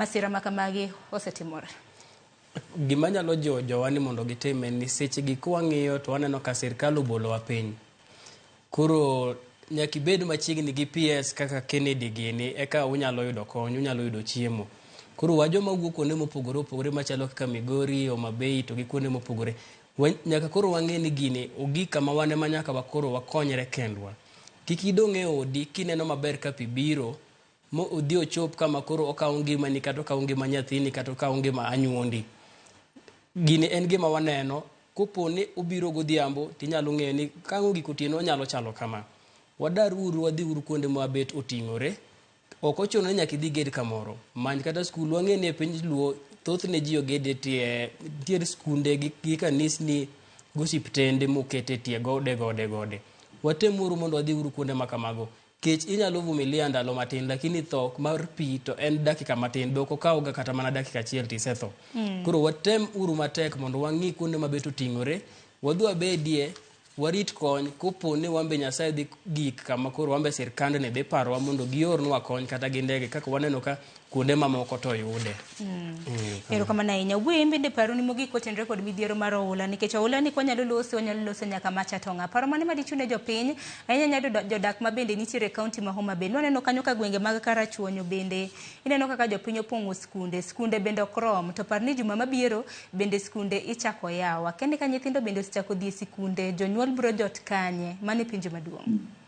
masira makamagi osetimore. Gima nyalo jowa ni mondo gitim en ni seche gi kwang'iyo to waneno ka sirkal obolowa piny. Koro nyaka ibed machiegni gi PS kaka Kennedy gini eka unyalo yudo kony, unyalo yudo chiemo. Koro wajoma wuok kuonde mopogore opogore machalo kaka Migori, Homa Bay to gi kuonde mopogore. Nyaka koro wang'e ni gini ogik kama wane ma nyaka wakoro wakonyre kendwa. Kik idong' e odi kineno maber ka pi biro mo odhi ochop kama koro okawo ngimani kata okawo ngima nyathini kata okawo ngima anyuondi. Gini en gima waneno, kopo ni obiro godhiambo tinyalo ng'eyo ni kang'o gik otieno onyalo chalo kama. Wadar uru wadhi uru kuonde ma bet oting'ore. Ok ochuno ni nyaka idhi ged kamoro. Many kata skul, wang'e ni e piny Luo thothne ji ogede tiere skunde gi kanisni gosiptende mokete tie gode. Watem uru mondo wadhi uru kuonde makamago. Kech inyalo vumilia ndalo matin, lakini tho mar pi to en dakika matin, doko kawo ga kata mana dakika achiel tisetho. Koro watem uru matek mondo wang'i kuonde mabet oting'ore, wadhi wabedie, warit kony, kopo ni wambe Nyasaye dhi gik kama koro wambe sirkandne dhi parowa mondo giornwa kony kata gi ndege kaka waneno ka kuonde mamoko to yude. Erokamano ahinya. Wuoyi bende paro ni mogik otenore kod midhiero mar oula, nikech oula ni kwanyalo loso nyaka Machatonga. Paro mane madichune jopiny ahinya nyado jodak ma bende nitiere e kaunti ma Homa Bay. Waneno kanyo ka gwenge mag Karachuonyo bende ineno kaka jopiny opong'o skunde bende ok rom, to par ni juma mabiro bende skunde ichako yawa. Kende ka nyithindo bende osechako dhi e sikunde, jonyuol biro jot kanye? Mane penjo maduong'.